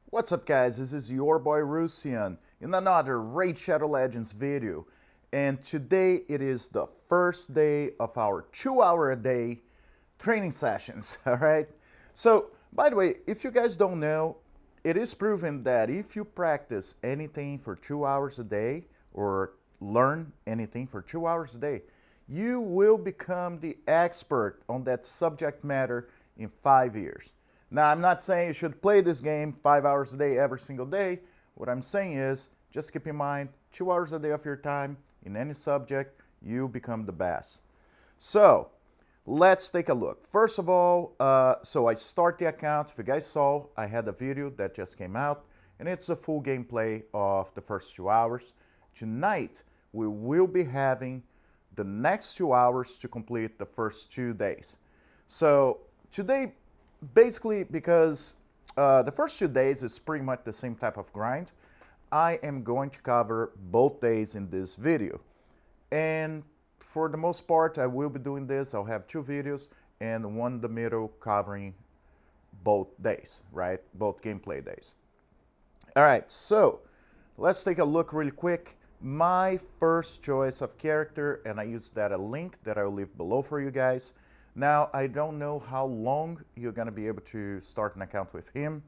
What's up guys, this is your boy Rusian in another Raid Shadow Legends video, and today it is the first day of our 2 hour a day training sessions. Alright, so by the way, if you guys don't know, it is proven that if you practice anything for 2 hours a day or learn anything for 2 hours a day, you will become the expert on that subject matter in 5 years. Now, I'm not saying you should play this game 5 hours a day every single day. What I'm saying is, just keep in mind, 2 hours a day of your time in any subject, you become the best. So, let's take a look. First of all, so I start the account. If you guys saw, I had a video that just came out, and it's a full gameplay of the first 2 hours. Tonight, we will be having the next 2 hours to complete the first 2 days. So, today, basically, because the first 2 days is pretty much the same type of grind, I am going to cover both days in this video. And for the most part, I will be doing this. I'll have 2 videos and one in the middle covering both days, right? Both gameplay days. All right, so let's take a look really quick. My first choice of character, and I use that a link that I will leave below for you guys. Now, I don't know how long you're going to be able to start an account with him,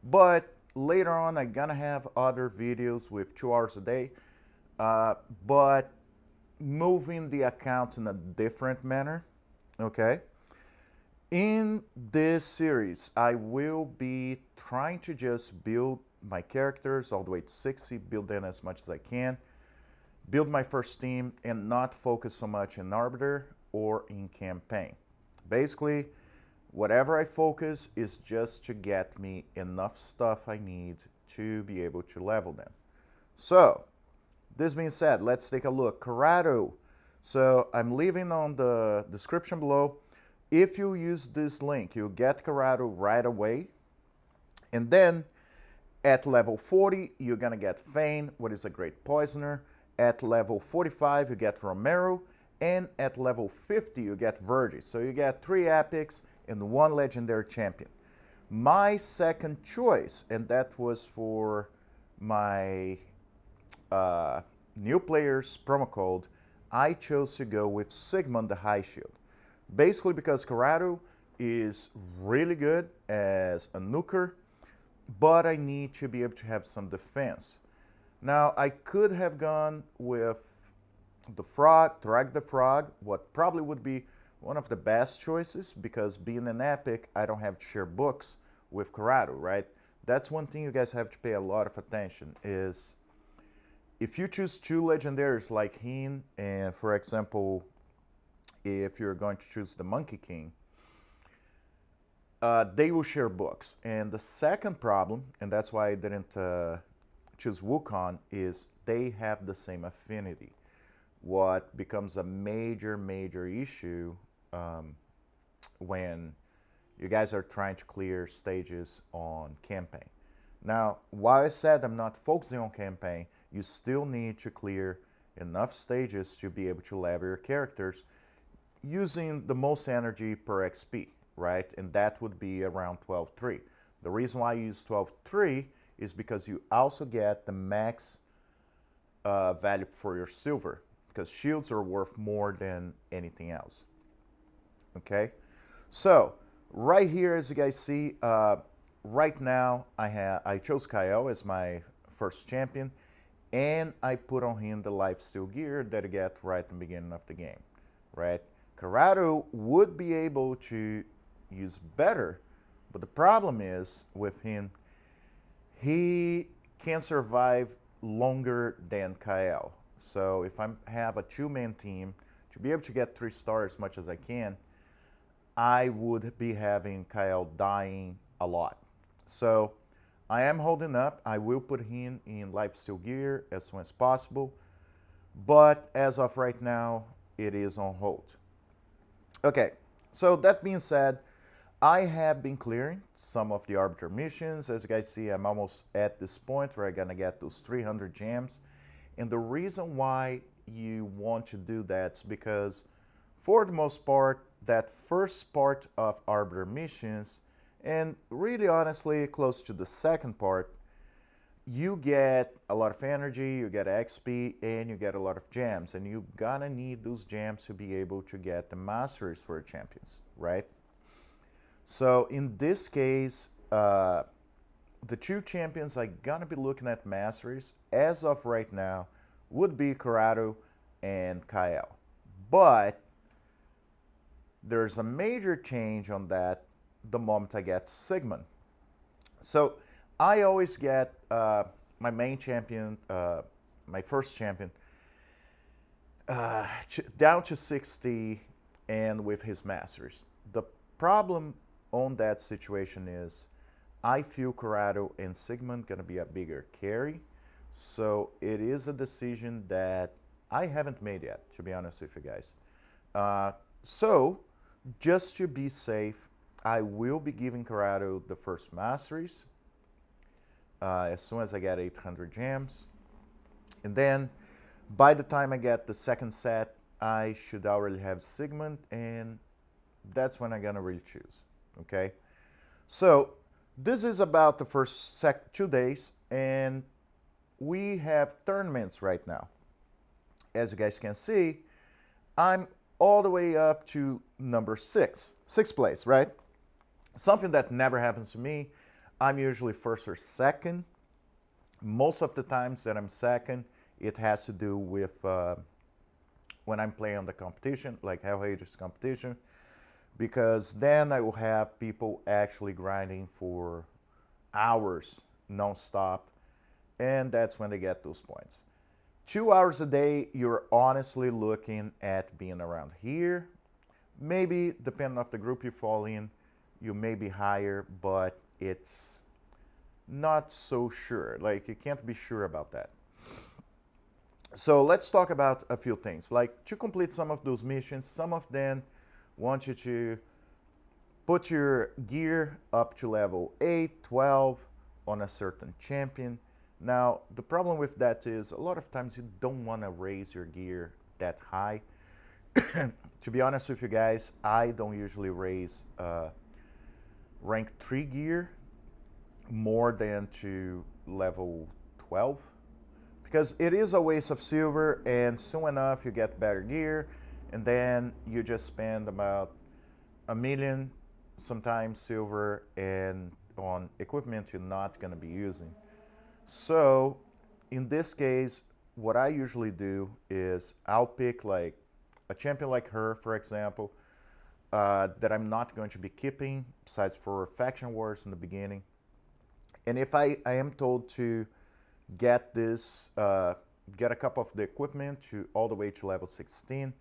but later on I'm going to have other videos with 2 hours a day, but moving the account in a different manner, okay? In this series, I will be trying to just build my characters all the way to 60, build them as much as I can, build my first team, and not focus so much in Arbiter or in campaign. Basically, whatever I focus is just to get me enough stuff I need to be able to level them. So, this being said, let's take a look. Corrado. So, I'm leaving on the description below. If you use this link, you'll get Corrado right away. And then, at level 40, you're going to get Fane, what is a great poisoner. At level 45, you get Romero. And at level 50, you get Virgil. So you get 3 epics and 1 legendary champion. My second choice, and that was for my new players promo code, I chose to go with Sigmund the Highshield. Basically because Corrado is really good as a nuker, but I need to be able to have some defense. Now, I could have gone with the Frog, Drag the Frog, what probably would be one of the best choices, because being an epic, I don't have to share books with Corrado, right? That's one thing you guys have to pay a lot of attention, is if you choose 2 legendaries like him, and for example, if you're going to choose the MONKEYKING, they will share books. And the second problem, and that's why I didn't choose Wukong, is they have the same affinity. What becomes a major issue when you guys are trying to clear stages on campaign. Now, while I said I'm not focusing on campaign, you still need to clear enough stages to be able to level your characters using the most energy per XP, right? And that would be around 12.3. The reason why I use 12.3 is because you also get the max value for your silver, because shields are worth more than anything else. Okay, so right here, as you guys see, right now I chose Kyle as my first champion, and I put on him the lifesteal gear that I get right at the beginning of the game, right? Corrado would be able to use better, but the problem is with him, he can survive longer than Kyle. So if I have a 2-man team, to be able to get 3 stars as much as I can, I would be having Kyle dying a lot. So I am holding up. I will put him in lifesteal gear as soon as possible. But as of right now, it is on hold. Okay, so that being said, I have been clearing some of the Arbiter missions. As you guys see, I'm almost at this point where I'm going to get those 300 gems. And the reason why you want to do that is because, for the most part, that first part of Arbiter missions And really honestly, close to the second part, you get a lot of energy, you get XP, and you get a lot of gems. And you're gonna need those gems to be able to get the masteries for champions, right? So in this case, the two champions I'm gonna be looking at masteries as of right now would be Corrado and Kyle. But there's a major change on that the moment I get Sigmund. So I always get my main champion, my first champion, down to 60 and with his masters. The problem on that situation is I feel Corrado and Sigmund gonna be a bigger carry. So it is a decision that I haven't made yet, to be honest with you guys. So just to be safe, I will be giving Corrado the first masteries as soon as I get 800 gems. And then by the time I get the second set, I should already have Sigmund, and that's when I'm gonna really choose, okay? So this is about the first 2 days, and we have tournaments right now. As you guys can see, I'm all the way up to number 6, 6th place, right? Something that never happens to me. I'm usually first or second. Most of the times that I'm second, it has to do with when I'm playing on the competition, like Highshield competition, because then I will have people actually grinding for hours non-stop, and that's when they get those points. 2 hours a day, you're honestly looking at being around here. Maybe, depending on the group you fall in, you may be higher, but it's not so sure. Like, you can't be sure about that. So let's talk about a few things. Like, to complete some of those missions, some of them want you to put your gear up to level 8, 12 on a certain champion. Now, the problem with that is a lot of times you don't want to raise your gear that high. To be honest with you guys, I don't usually raise rank 3 gear more than to level 12, because it is a waste of silver, and soon enough you get better gear, and then you just spend about 1 million sometimes silver and on equipment you're not going to be using. So in this case, what I usually do is I'll pick like a champion like her, for example, that I'm not going to be keeping besides for faction wars in the beginning. And if I am told to get this, get a couple of the equipment to all the way to level 16,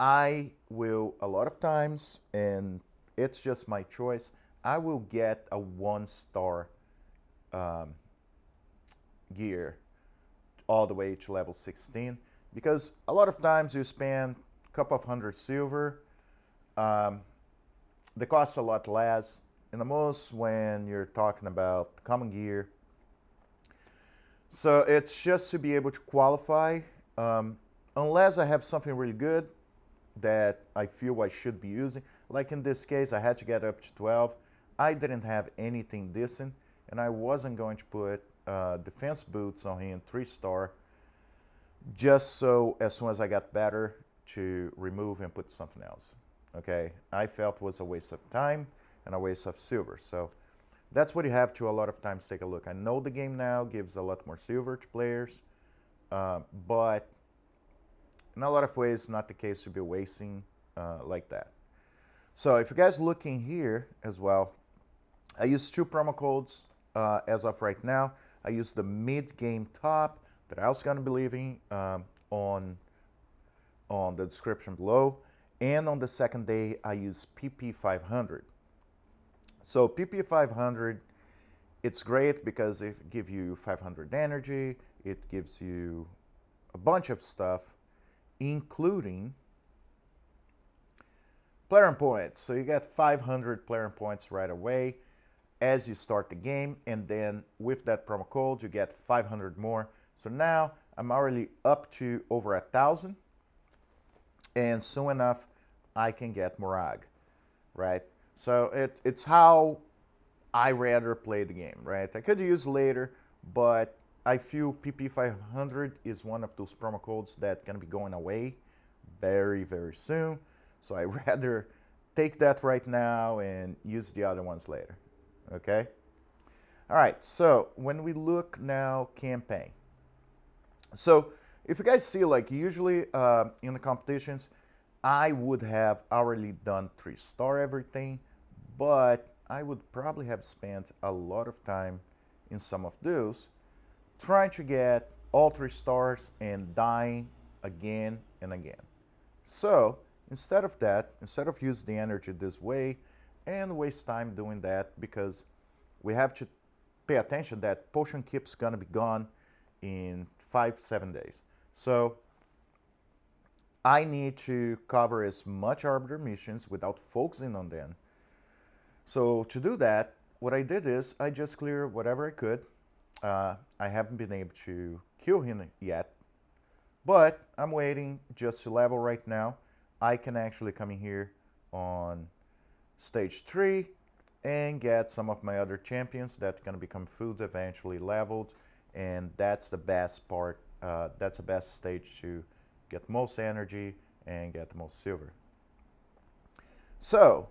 I will, a lot of times, and it's just my choice, I will get a 1-star gear all the way to level 16, because a lot of times you spend a couple of hundred silver, the cost a lot less, and the most when you're talking about common gear. So it's just to be able to qualify, unless I have something really good that I feel I should be using. Like in this case, I had to get up to 12. I didn't have anything decent, and I wasn't going to put defense boots on him 3-star, just so as soon as I got better to remove and put something else. Okay, I felt was a waste of time and a waste of silver. So that's what you have to a lot of times take a look. I know the game now gives a lot more silver to players, but in a lot of ways, not the case to be wasting like that. So if you guys looking here as well, I use 2 promo codes as of right now. I use the MIDGAMETOP that I was going to be leaving on the description below. And on the second day, I use PP500. So PP500, it's great because it gives you 500 energy. It gives you a bunch of stuff, including Plarium points. So you get 500 Plarium points right away as you start the game, and then with that promo code you get 500 more. So now I'm already up to over 1,000, and soon enough I can get Morag, right? So it's how I rather play the game, right? I could use later, but I feel PP500 is one of those promo codes that's gonna be going away very, very soon. So I rather take that right now and use the other ones later, okay? All right, so when we look now, campaign. So if you guys see, like usually in the competitions, I would have already done 3-star everything, but I would probably have spent a lot of time in some of those trying to get all 3 stars and dying again and again. So instead of that, instead of using the energy this way and waste time doing that, because we have to pay attention that potion keep's gonna be gone in 5-7 days. So I need to cover as much arbiter missions without focusing on them. So to do that, what I did is I just cleared whatever I could. I haven't been able to kill him yet, but I'm waiting just to level right now. I can actually come in here on stage 3 and get some of my other champions that are going to become foods eventually leveled, and that's the best part. That's the best stage to get most energy and get the most silver. So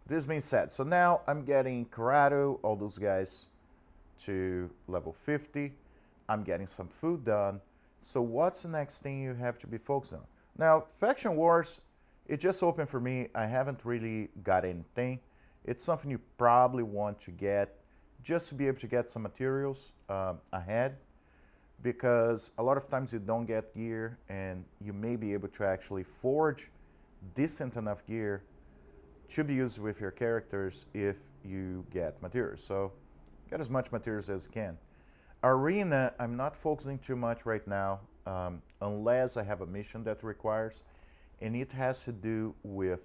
this being said, so now I'm getting Corrado, all those guys to level 50. I'm getting some food done. So what's the next thing you have to be focused on? Now, Faction Wars, it just opened for me. I haven't really got anything. It's something you probably want to get just to be able to get some materials ahead, because a lot of times you don't get gear and you may be able to actually forge decent enough gear to be used with your characters if you get materials. So get as much materials as you can. Arena, I'm not focusing too much right now unless I have a mission that requires, and it has to do with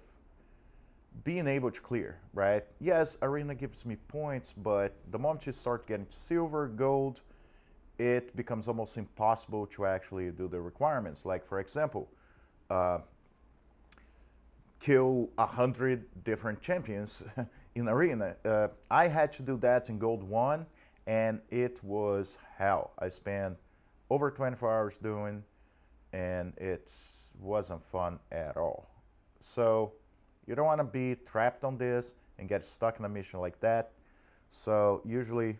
being able to clear, right? Yes, Arena gives me points, but the moment you start getting silver, gold, it becomes almost impossible to actually do the requirements. Like, for example, kill 100 different champions in Arena. I had to do that in Gold 1, and it was hell. I spent over 24 hours doing, and it wasn't fun at all. So you don't want to be trapped on this and get stuck in a mission like that. So usually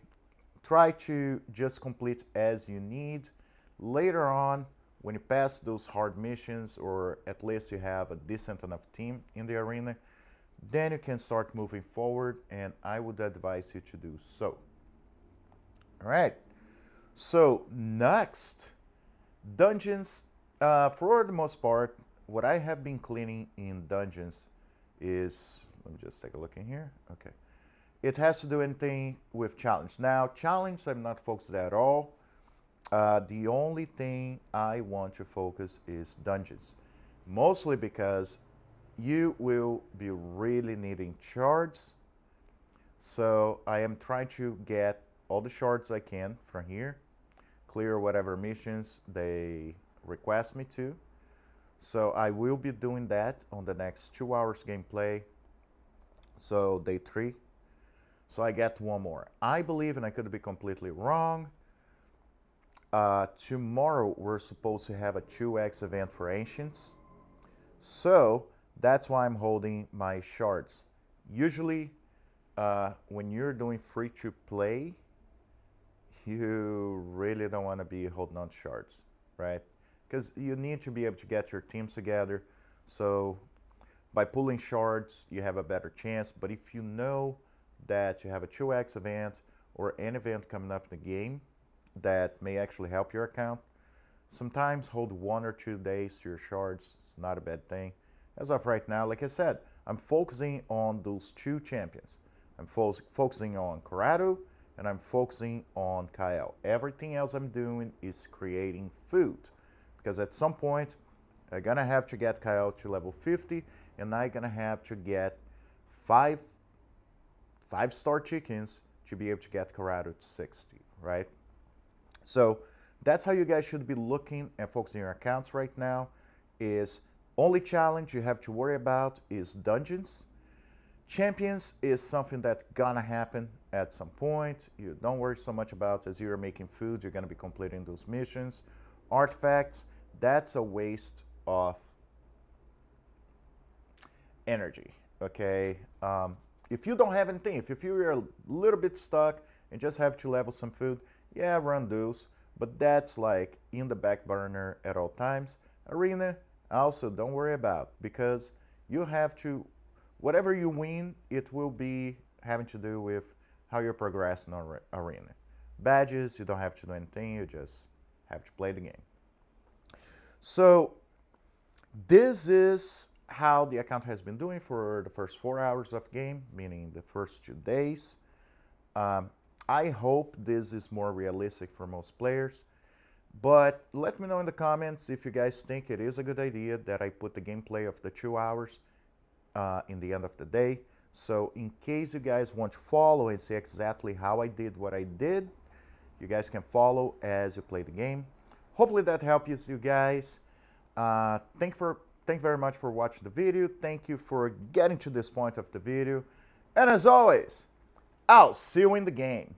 try to just complete as you need. Later on, when you pass those hard missions, or at least you have a decent enough team in the arena, then you can start moving forward, and I would advise you to do so. All right, so next, dungeons. For the most part, what I have been cleaning in dungeons is, let me just take a look in here. Okay, it has to do anything with challenge. Now, challenge, I'm not focused at all. The only thing I want to focus is dungeons, mostly because you will be really needing shards. So I am trying to get all the shards I can from here, clear whatever missions they request me to. So I will be doing that on the next 2 hours gameplay. So day 3. So I get one more. I believe, and I could be completely wrong, tomorrow we're supposed to have a 2x event for Ancients. So that's why I'm holding my shards. Usually when you're doing free to play, you really don't want to be holding on shards, right? Because you need to be able to get your teams together. So by pulling shards, you have a better chance. But if you know that you have a 2x event or an event coming up in the game that may actually help your account, sometimes hold 1 or 2 days to your shards. It's not a bad thing. As of right now, like I said, I'm focusing on those 2 champions. I'm focusing on Corrado, and I'm focusing on Kyle. Everything else I'm doing is creating food, because at some point I'm gonna have to get Kyle to level 50, and I'm gonna have to get 5-star chickens to be able to get Corrado to 60, right? So that's how you guys should be looking and focusing your accounts right now. Is only challenge you have to worry about is dungeons. Champions is something that's gonna happen at some point. You don't worry so much about as you're making food, you're gonna be completing those missions. Artifacts, that's a waste of energy, okay? If you don't have anything, if you feel you're a little bit stuck and just have to level some food, yeah, run those, but that's like in the back burner at all times. Arena, also don't worry about, because you have to, whatever you win, it will be having to do with how you're progressing on arena. Badges, you don't have to do anything, you just have to play the game. So this is how the account has been doing for the first 4 hours of game, meaning the first 2 days. I hope this is more realistic for most players, but let me know in the comments if you guys think it is a good idea that I put the gameplay of the 2 hours in the end of the day. So in case you guys want to follow and see exactly how I did what I did, you guys can follow as you play the game. Hopefully that helps you guys. Thank you very much for watching the video. Thank you for getting to this point of the video. And as always, I'll see you in the game.